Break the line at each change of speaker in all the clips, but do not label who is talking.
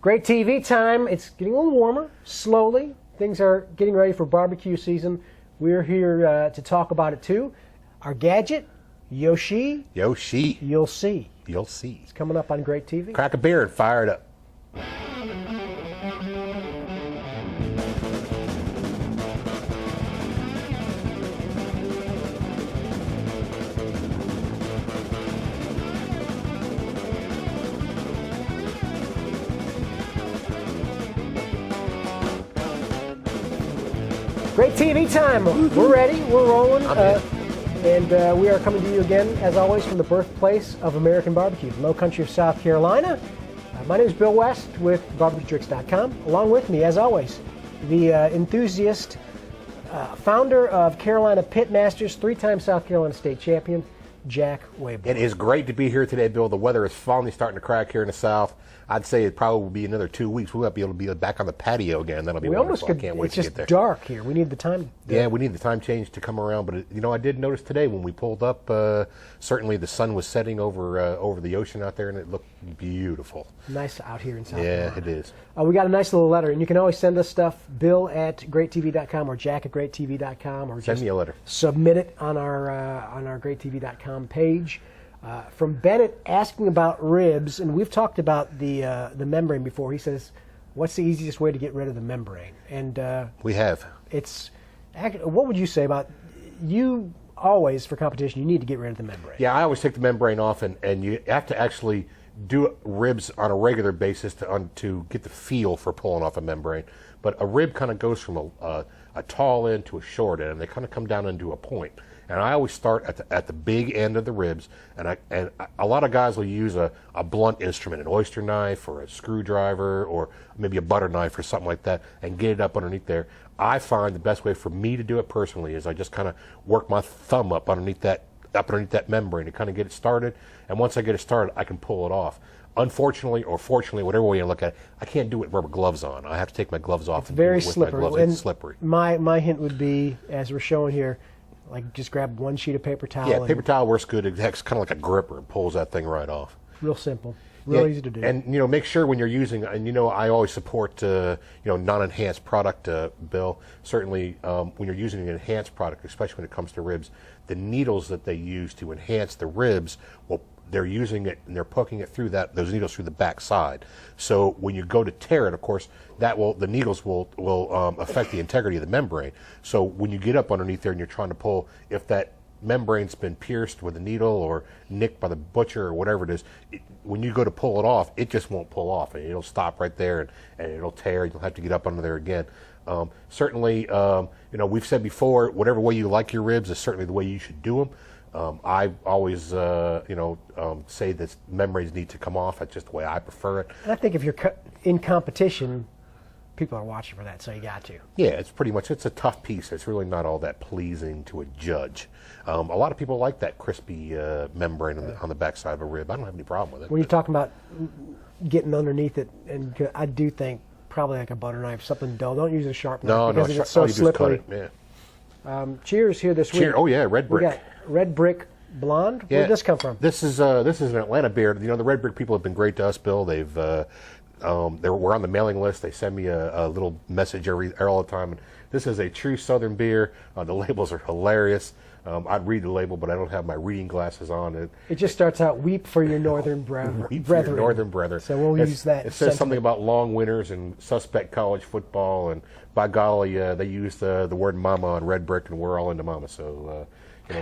Great TV time. It's getting a little warmer, slowly. Things are getting ready for barbecue season. We're here to talk about it too. Our gadget, Yoshi.
Yoshi.
You'll see.
You'll see.
It's coming up on Great TV.
Crack a beer and fire it up.
Great TV time. We're ready. We're rolling. And we are coming to you again, as always, from the birthplace of American barbecue, the low country of South Carolina. My name is Bill West with BarbecueTricks.com. Along with me, as always, the enthusiast, founder of Carolina Pitmasters, three-time South Carolina state champion, Jack Wayborn.
It is great to be here today, Bill. The weather is finally starting to crack here in the South. I'd say it probably will be another 2 weeks. We might be able to be back on the patio again. That'll be wonderful. I can't wait to get there.
It's just dark here. We need the time.
Yeah, we need the time change to come around. But I did notice today when we pulled up, certainly the sun was setting over the ocean out there, and it looked beautiful.
Nice out here in South Carolina.
Yeah, it is.
We got a nice little letter, and you can always send us stuff, bill@greattv.com or jack@greattv.com, or
send me a letter.
Submit it on our greattv.com page. From Bennett asking about ribs, and we've talked about the membrane before. He says, "What's the easiest way to get rid of the membrane?" And
we have.
What would you say about you? Always for competition, you need to get rid of the membrane.
Yeah, I always take the membrane off, and you have to actually do ribs on a regular basis to get the feel for pulling off a membrane. But a rib kind of goes from a tall end to a short end, and they kind of come down into a point. And I always start at the big end of the ribs, and a lot of guys will use a blunt instrument, an oyster knife or a screwdriver or maybe a butter knife or something like that, and get it up underneath there. I find the best way for me to do it personally is I just kind of work my thumb up underneath that membrane to kind of get it started. And once I get it started, I can pull it off. Unfortunately, or fortunately, whatever way you look at it, I can't do it with rubber gloves on. I have to take my gloves off.
It's very slippery.
It's slippery.
My hint would be, as we're showing here, like just grab one sheet of paper towel.
Yeah, paper towel works good. It acts kind of like a gripper and pulls that thing right off.
Real simple. Real easy to do.
And make sure when you're using, and I always support non-enhanced product, Bill. Certainly when you're using an enhanced product, especially when it comes to ribs, the needles that they use to enhance the ribs, they're using it and they're poking it through those needles through the back side. So when you go to tear it, of course, the needles will affect the integrity of the membrane. So when you get up underneath there and you're trying to pull, if that membrane's been pierced with a needle or nicked by the butcher or whatever it is, when you go to pull it off, it just won't pull off, and it'll stop right there and it'll tear. You'll have to get up under there again. Certainly, we've said before, whatever way you like your ribs is certainly the way you should do them. I always, say that membranes need to come off. That's just the way I prefer it.
And I think if you're in competition, people are watching for that, so you got to.
Yeah, it's a tough piece. It's really not all that pleasing to a judge. A lot of people like that crispy membrane on the backside of a rib. I don't have any problem with it.
When you're talking about getting underneath it, and I do think probably like a butter knife, something dull. Don't use a sharp knife because it's so slippery.
Just cut it. Yeah.
Cheers here this week.
Oh yeah, Red Brick.
We got Red Brick Blonde.
Yeah.
Where did this come from?
This is an Atlanta beer. The Red Brick people have been great to us, Bill. We're on the mailing list. They send me a little message all the time. And this is a true Southern beer. The labels are hilarious. I'd read the label, but I don't have my reading glasses on.
It just starts out, "Weep for your northern brethren."
Weep for your northern brethren.
So we'll use that.
It says something about long winters and suspect college football, and by golly, they use the word mama on Red Brick, and we're all into mama. So,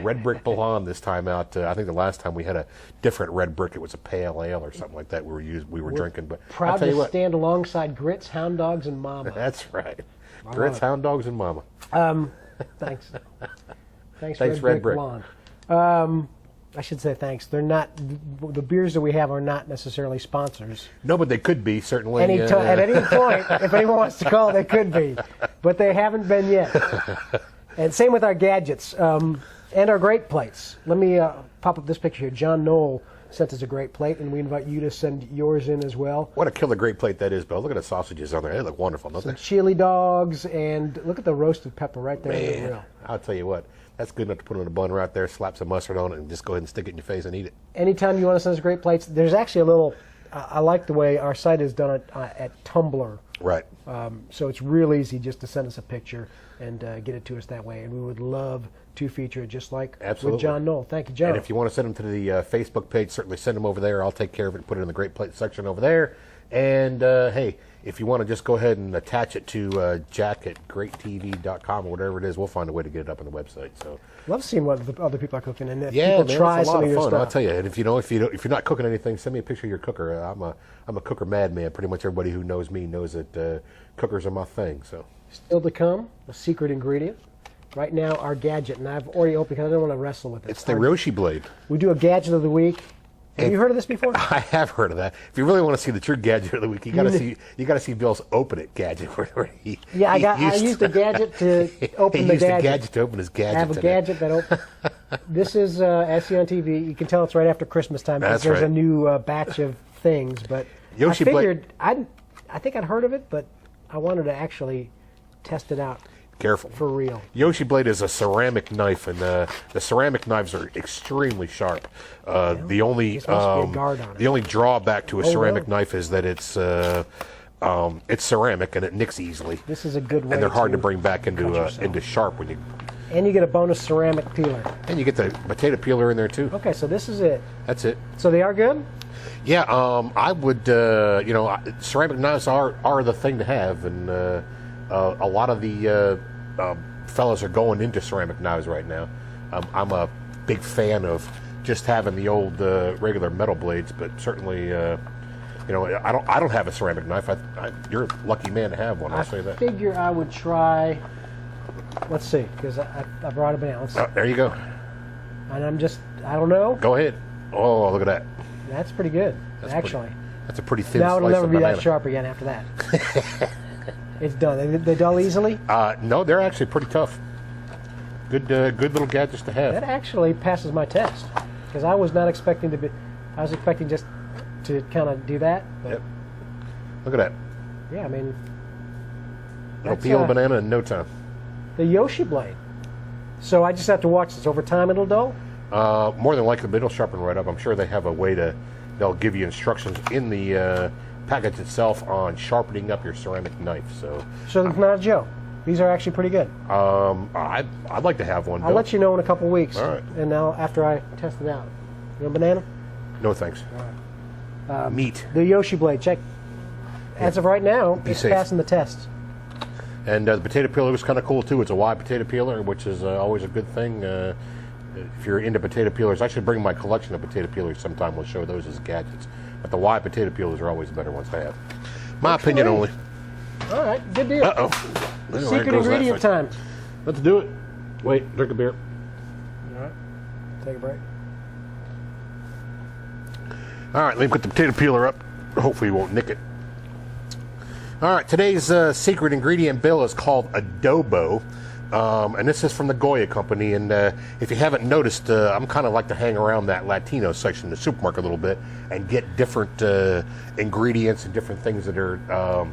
Red Brick Blonde this time out. I think the last time we had a different Red Brick, it was a pale ale or something like that we were drinking. But
proud to stand alongside Grits, Hound Dogs, and Mama.
That's right. Grits, Hound Dogs, and Mama.
Thanks. Thanks,
Red Brick.
Blonde. I should say thanks. They're not, the beers that we have are not necessarily sponsors.
No, but they could be, certainly.
At any point, if anyone wants to call, they could be. But they haven't been yet. And same with our gadgets and our great plates. Let me pop up this picture here. John Knoll sent us a great plate, and we invite you to send yours in as well.
What a killer great plate that is, Bill. Look at the sausages on there. They look wonderful, don't
Some
they?
chili dogs, and look at the roasted pepper right there in the grill.
I'll tell you what. That's good enough to put on a bun right there, slap some mustard on it, and just go ahead and stick it in your face and eat it.
Anytime you want to send us great plates, there's actually a little I like the way our site is done at Tumblr.
Right.
So it's real easy just to send us a picture and get it to us that way. And we would love to feature it just like with John Knoll. Thank you, John.
And if you want to send them to the Facebook page, certainly send them over there. I'll take care of it and put it in the Great Plate section over there. And, hey, if you want to just go ahead and attach it to Jack at greattv.com or whatever it is, we'll find a way to get it up on the website. So
love seeing what the other people are cooking. And if
yeah,
people try
it's a lot
some
of
your
fun.
stuff.
I'll tell you. And if you're not cooking anything, send me a picture of your cooker. I'm a cooker madman. Pretty much everybody who knows me knows that cookers are my thing. So
still to come, a secret ingredient. Right now, our gadget, and I've already opened because I don't want to wrestle with it.
It's the Yoshi blade.
We do a gadget of the week. Have you heard of this before?
I have heard of that. If you really want to see the true gadget of the week, you got to see Bill's open it gadget.
I used the gadget to open
he
the
used
gadget.
the gadget to open his gadget.
I have a gadget that opens. This is as seen on TV. You can tell it's right after Christmas time because there's a new batch of things. But
Yoshi
I figured I think I'd heard of it, but I wanted to actually test it out.
Careful.
For real.
Yoshi blade is a ceramic knife, and the ceramic knives are extremely sharp. The only drawback to a ceramic knife is that it's ceramic and it nicks easily.
This is a good way.
And they're hard to bring back into sharp when you.
And you get a bonus ceramic peeler.
And you get the potato peeler in there too.
Okay, so this is it.
That's it.
So they are good?
Yeah, I would. Ceramic knives are the thing to have, and a lot of the fellas are going into ceramic knives right now. I'm a big fan of just having the old regular metal blades, but certainly, I don't have a ceramic knife. You're a lucky man to have one. I'll say that.
I figure I would try. Let's see, because I brought a banana.
There you go.
And I don't know.
Go ahead. Oh, look at that.
That's pretty good, actually.
That's a pretty thin
now
slice
it'll never
of
be
banana.
that sharp again after that. It's done. They dull easily?
No, they're actually pretty tough. Good little gadgets to have.
That actually passes my test because I was not expecting to be. I was expecting just to kind of do that. But
yep. Look at that.
Yeah, I mean.
It'll peel a banana in no time.
The Yoshi blade. So I just have to watch this. Over time, it'll dull?
More than likely, but it'll sharpen right up. I'm sure they have a way they'll give you instructions in the package itself on sharpening up your ceramic knife. So
it's not a joke. These are actually pretty good.
I'd like to have one.
I'll let you know in a couple weeks.
All right.
And now after I test it out. You want a banana?
No thanks.
All right.
Meat.
The Yoshi blade. Check. As of right now, it's
safe.
passing the test.
And the potato peeler is kind of cool too. It's a wide potato peeler, which is always a good thing. If you're into potato peelers, I should bring my collection of potato peelers sometime. We'll show those as gadgets. But the wide potato peelers are always the better ones to have. My opinion only.
All right, good deal.
Uh-oh.
Secret ingredient time.
Let's do it. Wait, drink a beer.
All right, take a break.
All right, let me put the potato peeler up. Hopefully you won't nick it. All right, today's secret ingredient, Bill, is called adobo. And this is from the Goya company. And if you haven't noticed, I'm kind of like to hang around that Latino section in the supermarket a little bit and get different ingredients and different things that are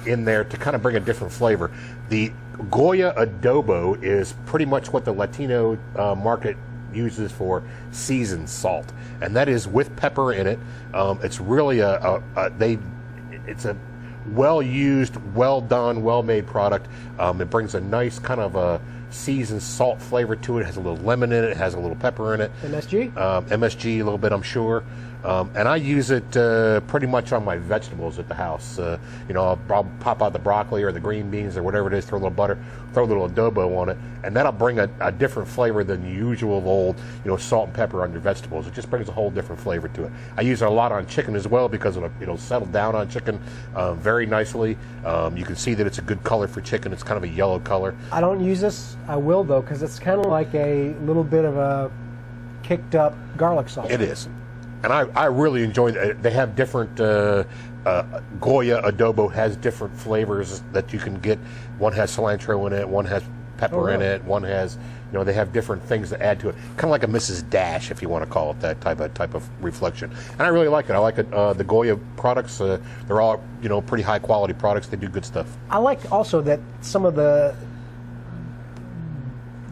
in there to kind of bring a different flavor. The Goya adobo is pretty much what the Latino market uses for seasoned salt, and that is with pepper in it. It's really it's a well-used, well-done, well-made product. It brings a nice kind of a seasoned salt flavor to it. It has a little lemon in it. It has a little pepper in it.
MSG?
MSG a little bit, I'm sure. And I use it pretty much on my vegetables at the house. I'll pop out the broccoli or the green beans or whatever it is, throw a little butter, throw a little adobo on it, and that'll bring a different flavor than the usual old, salt and pepper on your vegetables. It just brings a whole different flavor to it. I use it a lot on chicken as well because it'll settle down on chicken very nicely. You can see that it's a good color for chicken. It's kind of a yellow color.
I don't use this. I will, though, because it's kind of like a little bit of a kicked up garlic sauce.
It is. And I really enjoy it. They have different, Goya adobo has different flavors that you can get. One has cilantro in it, one has pepper in it, one has, they have different things to add to it. Kind of like a Mrs. Dash, if you want to call it that type of reflection. And I really like it. I like it. The Goya products, they're all, pretty high quality products. They do good stuff.
I like also that some of the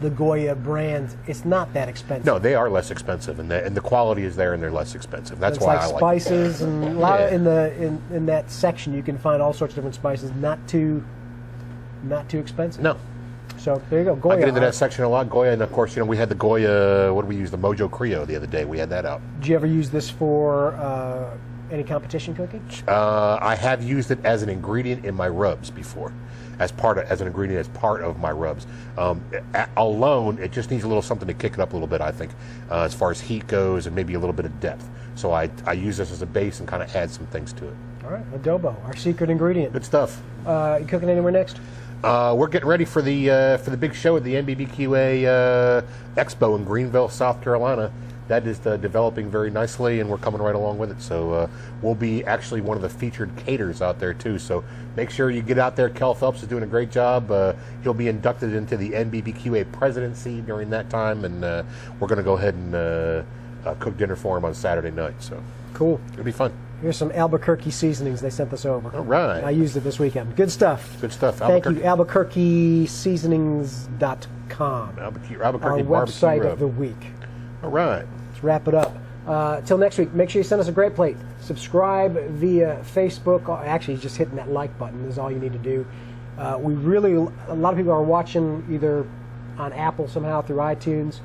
the Goya brand, it's not that expensive.
No, they are less expensive, and the quality is there, and they're less expensive. That's
it's
why
like
I like
spices, and a lot of, in that section you can find all sorts of different spices, not too expensive.
No.
So there you go, Goya.
I get into that section a lot, Goya, and of course, we had the Goya. What did we use? The Mojo Creo the other day. We had that out.
Did you ever use this for any competition cooking?
I have used it as an ingredient in my rubs before, as an ingredient as part of my rubs. Alone, it just needs a little something to kick it up a little bit, I think, as far as heat goes, and maybe a little bit of depth. So I use this as a base and kind of add some things to it.
All right, adobo, our secret ingredient.
Good stuff.
You cooking anywhere next?
We're getting ready for the big show at the NBBQA Expo in Greenville, South Carolina. That is developing very nicely, and we're coming right along with it. So we'll be actually one of the featured caterers out there too. So make sure you get out there. Kel Phelps is doing a great job. He'll be inducted into the NBBQA presidency during that time, and we're going to go ahead and cook dinner for him on Saturday night. So
cool.
It'll be fun.
Here's some Albuquerque seasonings they sent us over.
All right.
I used it this weekend. Good stuff.
Good stuff.
Thank you, AlbuquerqueSeasonings.com.
Albuquerque
our
barbecue
website
rub.
of the week.
All right.
Let's wrap it up. Till next week, make sure you send us a great plate. Subscribe via Facebook. Actually, just hitting that like button is all you need to do. A lot of people are watching either on Apple somehow through iTunes.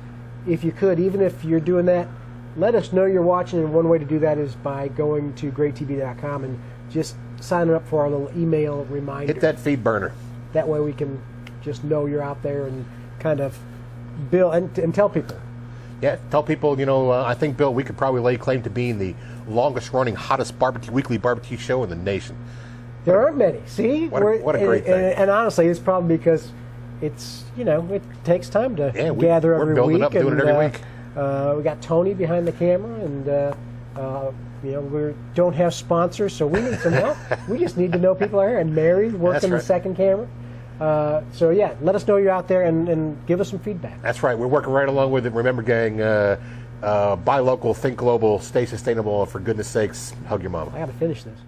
If you could, even if you're doing that, let us know you're watching, and one way to do that is by going to greattv.com and just signing up for our little email reminder.
Hit that feed burner.
That way we can just know you're out there and kind of build and tell people.
Yeah, tell people, I think, Bill, we could probably lay claim to being the longest running, hottest weekly barbecue show in the nation.
There aren't many. See?
What a great thing.
And honestly, it's probably because it's, it takes time to gather every week.
We're building up, doing it every week.
We got Tony behind the camera, and we don't have sponsors, so we need some help. We just need to know people are here. And Mary working the second camera. So yeah, let us know you're out there and give us some feedback.
That's right. We're working right along with it. Remember, gang, buy local, think global, stay sustainable, and for goodness sakes, hug your mama.
I got to finish this.